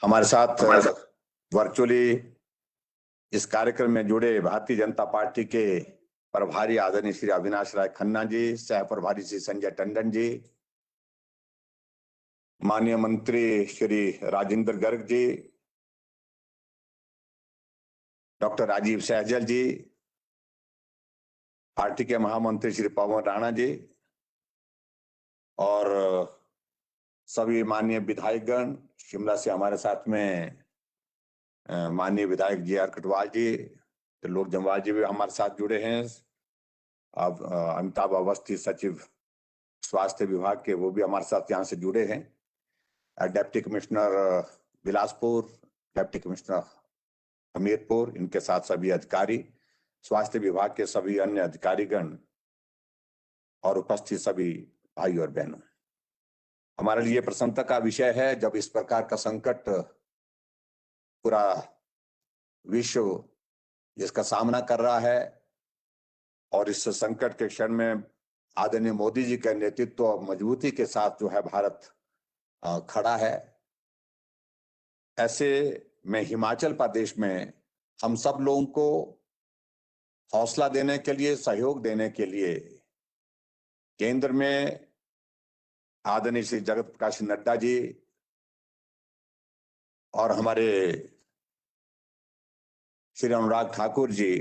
हमारे साथ वर्चुअली इस कार्यक्रम में जुड़े भारतीय जनता पार्टी के प्रभारी आदरणीय श्री अविनाश राय खन्ना जी, सह प्रभारी श्री संजय टंडन जी, माननीय मंत्री श्री राजेंद्र गर्ग जी, डॉक्टर राजीव सहजल जी, पार्टी के महामंत्री श्री पवन राणा जी और सभी माननीय विधायकगण, शिमला से हमारे साथ में माननीय विधायक जी आर कटवाल जी, त्रिलोक जम्वाल जी भी हमारे साथ जुड़े हैं। अब अमिताभ अवस्थी सचिव स्वास्थ्य विभाग के, वो भी हमारे साथ यहाँ से जुड़े हैं। Deputy commissioner Bilaspur, deputy commissioner Hamirpur, इनके साथ सभी अधिकारी, स्वास्थ्य विभाग के सभी अन्य अधिकारीगण और उपस्थित सभी भाई और बहनों, हमारे लिए प्रसन्नता का विषय है जब इस प्रकार का संकट पूरा विश्व जिसका सामना कर रहा है और इस संकट के क्षण में आदरणीय मोदी जी के नेतृत्व और मजबूती के साथ जो है भारत खड़ा है। ऐसे में हिमाचल प्रदेश में हम सब लोगों को हौसला देने के लिए, सहयोग देने के लिए केंद्र में आदरणीय श्री जगत प्रकाश नड्डा जी और हमारे श्री अनुराग ठाकुर जी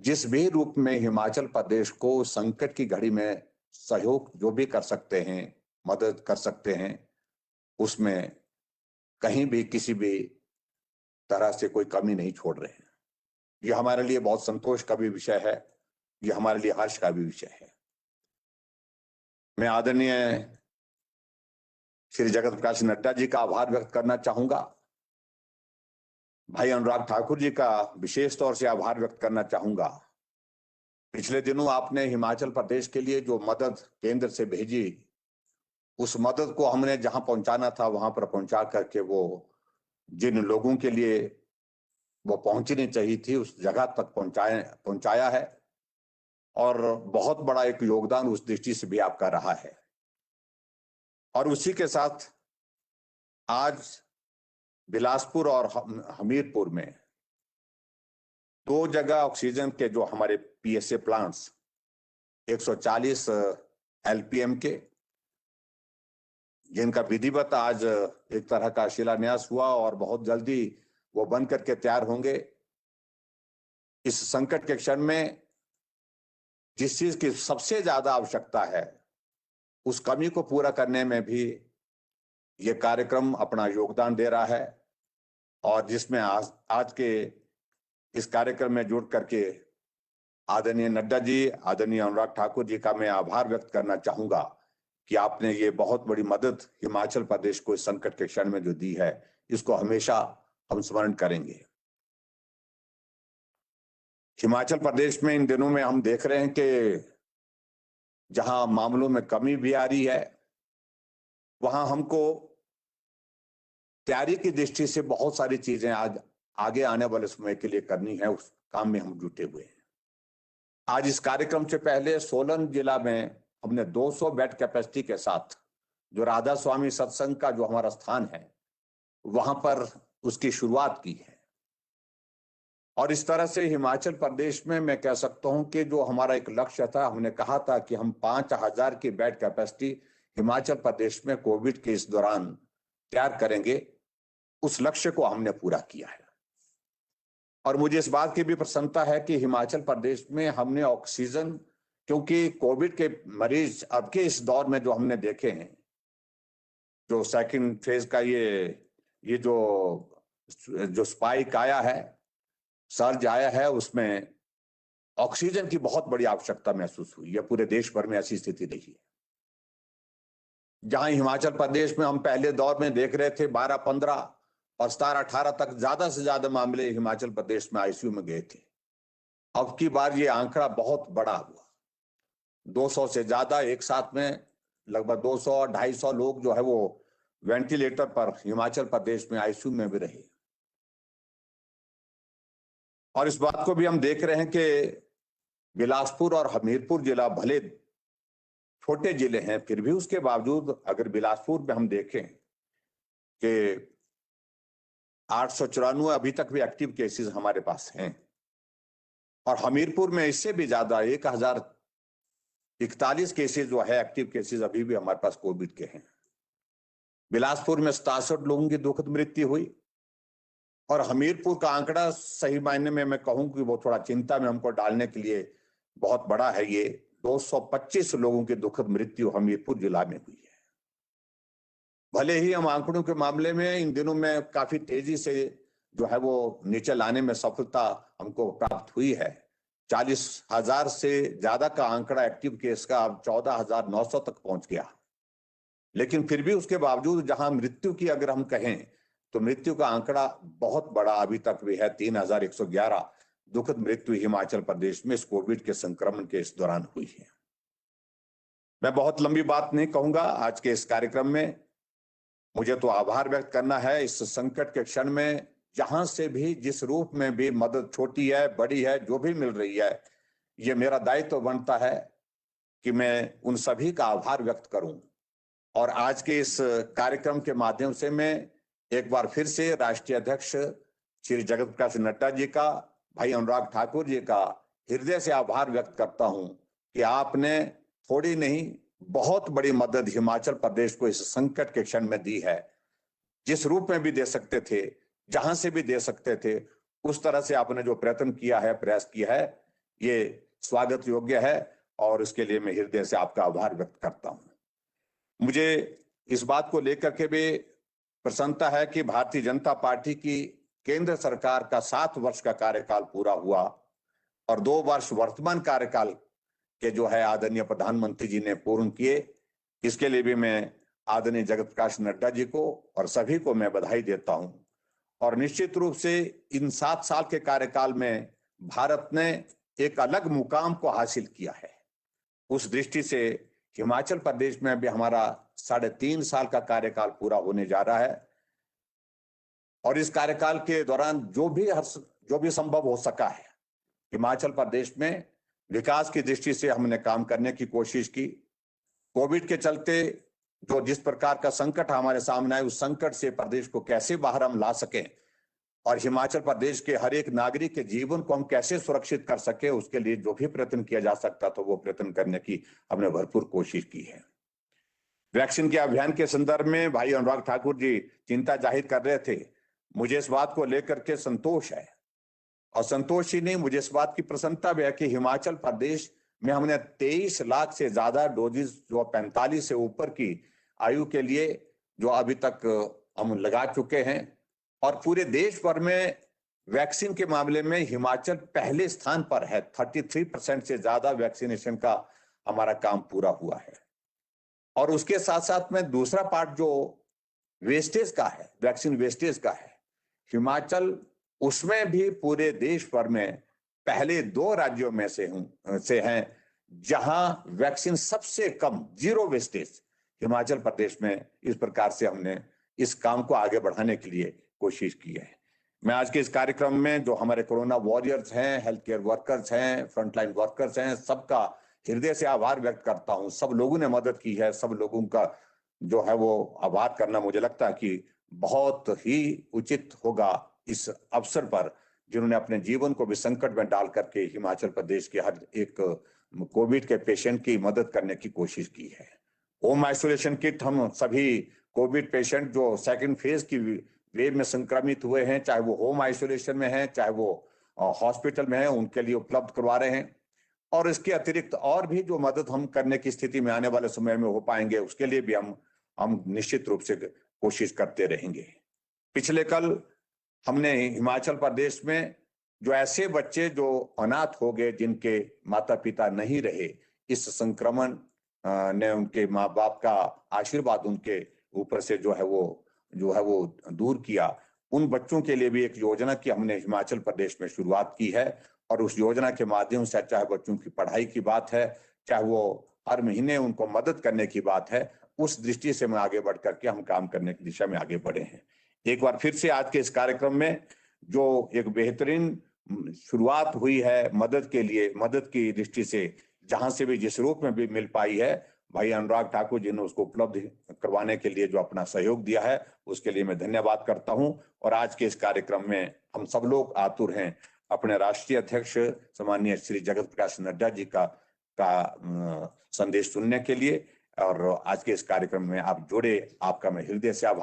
जिस भी रूप में हिमाचल प्रदेश को संकट की घड़ी में सहयोग जो भी कर सकते हैं, मदद कर सकते हैं, उसमें कहीं भी किसी भी तरह से कोई कमी नहीं छोड़ रहे हैं। यह हमारे लिए बहुत संतोष का भी विषय है, यह हमारे लिए हर्ष का भी विषय है। मैं आदरणीय श्री जगत प्रकाश नड्डा जी का आभार व्यक्त करना चाहूंगा, भाई अनुराग ठाकुर जी का विशेष तौर से आभार व्यक्त करना चाहूंगा। पिछले दिनों आपने हिमाचल प्रदेश के लिए जो मदद केंद्र से भेजी, उस मदद को हमने जहां पहुंचाना था वहां पर पहुंचा करके वो जिन लोगों के लिए वो पहुंचनी चाहिए थी उस जगह तक पहुंचाया है और बहुत बड़ा एक योगदान उस दृष्टि से भी आपका रहा है। और उसी के साथ आज बिलासपुर और हमीरपुर में दो जगह ऑक्सीजन के जो हमारे पीएसए प्लांट्स 140 एलपीएम के, जिनका विधिवत आज एक तरह का शिलान्यास हुआ और बहुत जल्दी वो बन करके तैयार होंगे। इस संकट के क्षण में जिस चीज की सबसे ज्यादा आवश्यकता है उस कमी को पूरा करने में भी ये कार्यक्रम अपना योगदान दे रहा है और जिसमें आज के इस कार्यक्रम में जुड़ करके आदरणीय नड्डा जी, आदरणीय अनुराग ठाकुर जी का मैं आभार व्यक्त करना चाहूंगा कि आपने ये बहुत बड़ी मदद हिमाचल प्रदेश को इस संकट के क्षण में जो दी है, इसको हमेशा हम स्मरण करेंगे। हिमाचल प्रदेश में इन दिनों में हम देख रहे हैं कि जहां मामलों में कमी भी आ रही है, वहां हमको तैयारी की दृष्टि से बहुत सारी चीजें आज आगे आने वाले समय के लिए करनी है, उस काम में हम जुटे हुए हैं। आज इस कार्यक्रम से पहले सोलन जिला में हमने 200 बेड कैपेसिटी के साथ जो राधा स्वामी सत्संग का जो हमारा स्थान है वहां पर उसकी शुरुआत की है। और इस तरह से हिमाचल प्रदेश में मैं कह सकता हूं कि जो हमारा एक लक्ष्य था, हमने कहा था कि हम 5000 की बेड कैपेसिटी हिमाचल प्रदेश में कोविड के इस दौरान तैयार करेंगे, उस लक्ष्य को हमने पूरा किया है। और मुझे इस बात की भी प्रसन्नता है कि हिमाचल प्रदेश में हमने ऑक्सीजन, क्योंकि कोविड के मरीज अब के इस दौर में जो हमने देखे हैं, जो सेकंड फेज का ये जो स्पाइक आया है, सर्ज आया है, उसमें ऑक्सीजन की बहुत बड़ी आवश्यकता महसूस हुई है। पूरे देश भर में ऐसी स्थिति रही है। जहां हिमाचल प्रदेश में हम पहले दौर में देख रहे थे 12-15 और 17-18 तक ज्यादा से ज्यादा मामले हिमाचल प्रदेश में आईसीयू में गए थे, अब की बार ये आंकड़ा बहुत बड़ा हुआ। 200 से ज्यादा एक साथ में लगभग 200-250 लोग जो है वो वेंटिलेटर पर हिमाचल प्रदेश में आईसीयू में भी रहे। और इस बात को भी हम देख रहे हैं कि बिलासपुर और हमीरपुर जिला भले छोटे जिले हैं, फिर भी उसके बावजूद अगर बिलासपुर में हम देखें कि 894 अभी तक भी एक्टिव केसेस हमारे पास हैं और हमीरपुर में इससे भी ज्यादा 1041 केसेस जो है एक्टिव केसेस अभी भी हमारे पास कोविड के हैं। बिलासपुर में 67 लोगों की दुखद मृत्यु हुई और हमीरपुर का आंकड़ा सही मायने में मैं कहूं कि वो थोड़ा चिंता में हमको डालने के लिए बहुत बड़ा है। ये 225 लोगों की दुखद मृत्यु हमीरपुर जिला में हुई है। भले ही हम आंकड़ों के मामले में इन दिनों में काफी तेजी से जो है वो नीचे लाने में सफलता हमको प्राप्त हुई है। 40,000 से ज्यादा का आंकड़ा एक्टिव केस का अब 14,900 तक पहुंच गया। लेकिन फिर भी उसके बावजूद जहां मृत्यु की अगर हम कहें तो मृत्यु का आंकड़ा बहुत बड़ा अभी तक भी है। 3,111 दुखद मृत्यु हिमाचल प्रदेश में इस कोविड के संक्रमण के इस दौरान हुई है। मैं बहुत लंबी बात नहीं कहूंगा आज के इस कार्यक्रम में। मुझे तो आभार व्यक्त करना है इस संकट के क्षण में जहां से भी जिस रूप में भी मदद छोटी है बड़ी है जो भी मिल रही है, ये मेरा दायित्व बनता है कि मैं उन सभी का आभार व्यक्त करूं। और आज के इस कार्यक्रम के माध्यम से मैं एक बार फिर से राष्ट्रीय अध्यक्ष श्री जगत प्रकाश नड्डा जी का, भाई अनुराग ठाकुर जी का हृदय से आभार व्यक्त करता हूं कि आपने थोड़ी नहीं बहुत बड़ी मदद हिमाचल प्रदेश को इस संकट के क्षण में दी है। जिस रूप में भी दे सकते थे, जहां से भी दे सकते थे, उस तरह से आपने जो प्रयत्न किया है, प्रयास किया है, ये स्वागत योग्य है और इसके लिए मैं हृदय से आपका आभार व्यक्त करता हूं। मुझे इस बात को लेकर के भी प्रसन्नता है कि भारतीय जनता पार्टी की केंद्र सरकार का 7 वर्ष का कार्यकाल पूरा हुआ और 2 वर्ष वर्तमान कार्यकाल के जो है आदरणीय प्रधानमंत्री जी ने पूर्ण किए। इसके लिए भी मैं आदरणीय जगत प्रकाश नड्डा जी को और सभी को मैं बधाई देता हूं। और निश्चित रूप से इन 7 साल के कार्यकाल में भारत ने एक अलग मुकाम को हासिल किया है। उस दृष्टि से हिमाचल प्रदेश में भी हमारा 3.5 साल का कार्यकाल पूरा होने जा रहा है और इस कार्यकाल के दौरान जो भी संभव हो सका है, हिमाचल प्रदेश में विकास की दृष्टि से हमने काम करने की कोशिश की। कोविड के चलते जो जिस प्रकार का संकट हमारे सामने आए, उस संकट से प्रदेश को कैसे बाहर हम ला सकें और हिमाचल प्रदेश के हर एक नागरिक के जीवन को हम कैसे सुरक्षित कर सके, उसके लिए जो भी प्रयत्न किया जा सकता तो वो प्रयत्न करने की हमने भरपूर कोशिश की है। वैक्सीन के अभियान के संदर्भ में भाई अनुराग ठाकुर जी चिंता जाहिर कर रहे थे। मुझे इस बात को लेकर के संतोष है और संतोष ही नहीं, मुझे इस बात की प्रसन्नता भी है कि हिमाचल प्रदेश में हमने 23 लाख से ज्यादा डोजेस जो 45 से ऊपर की आयु के लिए जो अभी तक हम लगा चुके हैं और पूरे देश भर में वैक्सीन के मामले में हिमाचल पहले स्थान पर है। 33% से ज्यादा वैक्सीनेशन का हमारा काम पूरा हुआ है। और उसके साथ साथ में दूसरा पार्ट जो वेस्टेज का है, वैक्सीन वेस्टेज का है, हिमाचल उसमें भी पूरे देश भर में पहले 2 राज्यों में से हैं जहां वैक्सीन सबसे कम, 0 वेस्टेज हिमाचल प्रदेश में। इस प्रकार से हमने इस काम को आगे बढ़ाने के लिए कोशिश की है। मैं आज के इस कार्यक्रम में जो हमारे कोरोना वॉरियर्स हैं, हेल्थ केयर वर्कर्स हैं, फ्रंटलाइन वर्कर्स हैं, सबका हृदय से आभार व्यक्त करता हूं। सब लोगों ने मदद की है, सब लोगों का जो है वो आभार करना मुझे लगता है कि बहुत ही उचित होगा इस अवसर पर, जिन्होंने अपने जीवन को भी संकट में डाल करके हिमाचल प्रदेश के हर एक कोविड के पेशेंट की मदद करने की कोशिश की है। होम आइसोलेशन किट हम सभी कोविड पेशेंट जो 2nd फेज की वेव में संक्रमित हुए हैं, चाहे वो होम आइसोलेशन में हैं, चाहे वो हॉस्पिटल में हैं, उनके लिए उपलब्ध करवा रहे हैं। और इसके अतिरिक्त और भी जो मदद हम करने की स्थिति में आने वाले समय में हो पाएंगे, उसके लिए भी हम निश्चित रूप से कोशिश करते रहेंगे। पिछले कल हमने हिमाचल प्रदेश में जो ऐसे बच्चे जो अनाथ हो गए, जिनके माता पिता नहीं रहे, इस संक्रमण ने उनके माँ बाप का आशीर्वाद उनके ऊपर से जो है वो दूर किया। उन बच्चों के लिए भी एक योजना की हमने हिमाचल प्रदेश में शुरुआत की है और उस योजना के माध्यम से चाहे बच्चों की पढ़ाई की बात है, चाहे वो हर महीने उनको मदद करने की बात है, उस दृष्टि से मैं आगे बढ़ करके हम काम करने की दिशा में आगे बढ़े हैं। एक बार फिर से आज के इस कार्यक्रम में जो एक बेहतरीन शुरुआत हुई है मदद के लिए, मदद की दृष्टि से जहां से भी जिस रूप में भी मिल पाई है, भाई अनुराग ठाकुर जी ने उसको उपलब्ध करवाने के लिए जो अपना सहयोग दिया है, उसके लिए मैं धन्यवाद करता हूं। और आज के इस कार्यक्रम में हम सब लोग आतुर हैं अपने राष्ट्रीय अध्यक्ष सम्माननीय श्री जगत प्रकाश नड्डा जी का संदेश सुनने के लिए। और आज के इस कार्यक्रम में आप जुड़े, आपका मैं हृदय से आभार